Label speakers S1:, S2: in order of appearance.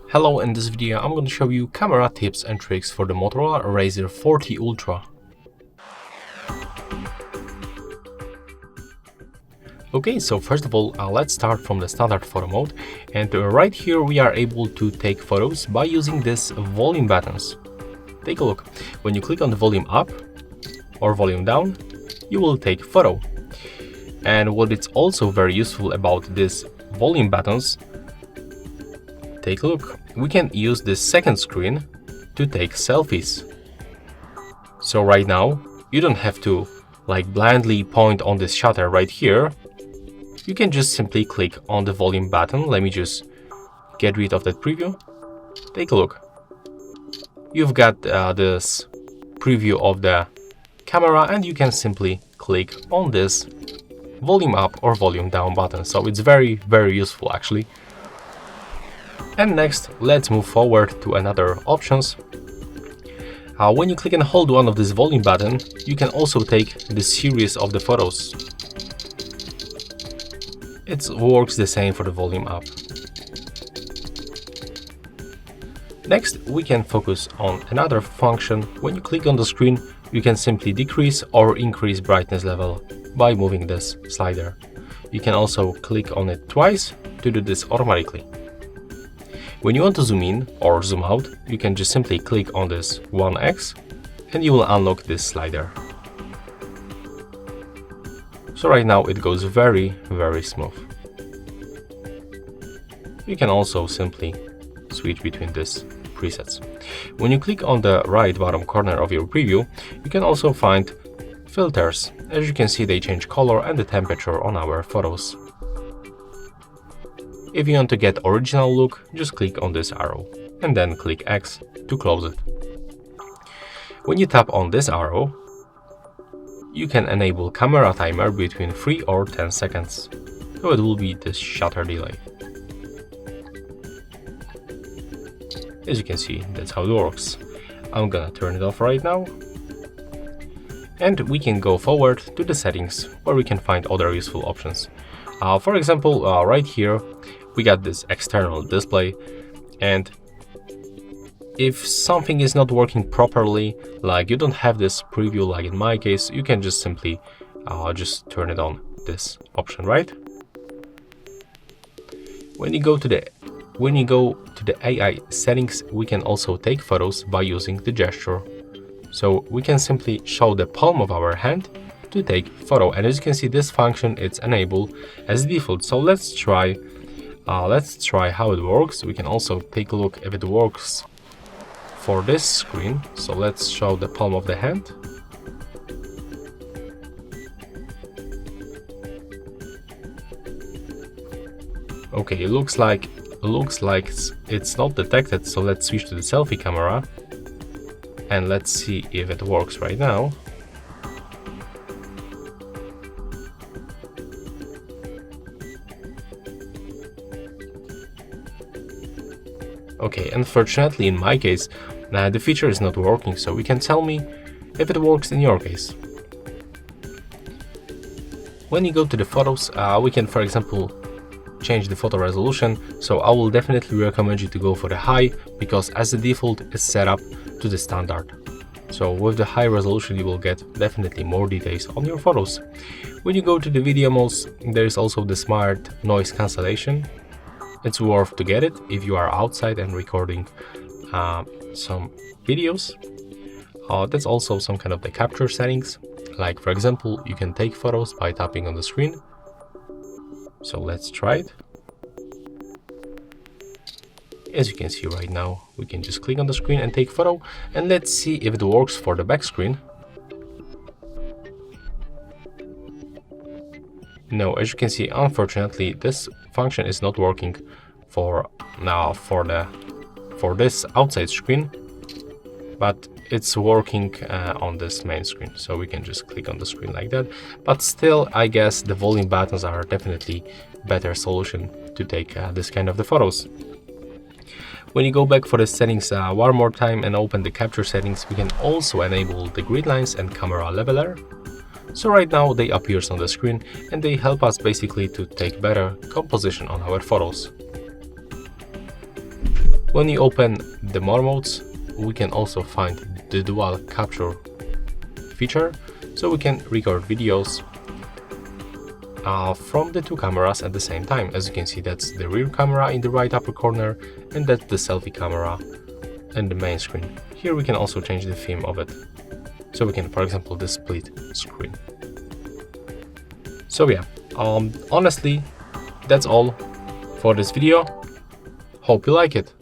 S1: Hello, in this video I'm going to show you camera tips and tricks for the Motorola Razr 40 Ultra. Okay, so first of all, let's start from the standard photo mode, and right here we are able to take photos by using these volume buttons. Take a look. When you click on the volume up or volume down, you will take photo. And what is also very useful about these volume buttons, take a look. We can use this second screen to take selfies. So right now, you don't have to blindly point on this shutter right here. You can just simply click on the volume button. Let me just get rid of that preview. Take a look. You've got this preview of the camera, and you can simply click on this volume up or volume down button. So it's very, very useful actually. And next, let's move forward to another options. When you click and hold one of this volume button, you can also take the series of the photos. It works the same for the volume up. Next, we can focus on another function. When you click on the screen, you can simply decrease or increase brightness level by moving this slider. You can also click on it twice to do this automatically. When you want to zoom in or zoom out, you can just simply click on this 1x and you will unlock this slider. So right now it goes very, very smooth. You can also simply switch between these presets. When you click on the right bottom corner of your preview, you can also find filters. As you can see, they change color and the temperature on our photos. If you want to get original look, just click on this arrow and then click X to close it. When you tap on this arrow, you can enable camera timer between 3 or 10 seconds. So it will be this shutter delay. As you can see, that's how it works. I'm gonna turn it off right now. And we can go forward to the settings where we can find other useful options. For example, right here, we got this external display, and if something is not working properly, like you don't have this preview like in my case, you can just simply just turn it on, this option, right? When you go to the AI settings, we can also take photos by using the gesture. So we can simply show the palm of our hand to take photo, and as you can see, this function it's enabled as default. So let's try how it works. We can also take a look if it works for this screen. So let's show the palm of the hand. Okay, it looks like it's not detected. So let's switch to the selfie camera and let's see if it works right now. Okay, unfortunately in my case, the feature is not working, so you can tell me if it works in your case. When you go to the photos, we can, for example, change the photo resolution. So I will definitely recommend you to go for the high, because as the default is set up to the standard. So with the high resolution, you will get definitely more details on your photos. When you go to the video modes, there is also the smart noise cancellation. It's worth to get it if you are outside and recording some videos. That's also some kind of the capture settings. Like for example, you can take photos by tapping on the screen. So let's try it. As you can see right now, we can just click on the screen and take photo, and let's see if it works for the back screen. No, as you can see, unfortunately, this function is not working for this outside screen, but it's working on this main screen. So we can just click on the screen like that. But still, I guess the volume buttons are definitely better solution to take this kind of the photos. When you go back for the settings one more time and open the capture settings, we can also enable the grid lines and camera leveler. So right now they appear on the screen and they help us basically to take better composition on our photos. When you open the more modes, we can also find the dual capture feature, so we can record videos from the two cameras at the same time. As you can see, that's the rear camera in the right upper corner, and that's the selfie camera in the main screen. Here we can also change the theme of it, so we can, for example, the split screen. So yeah, honestly, that's all for this video. Hope you like it.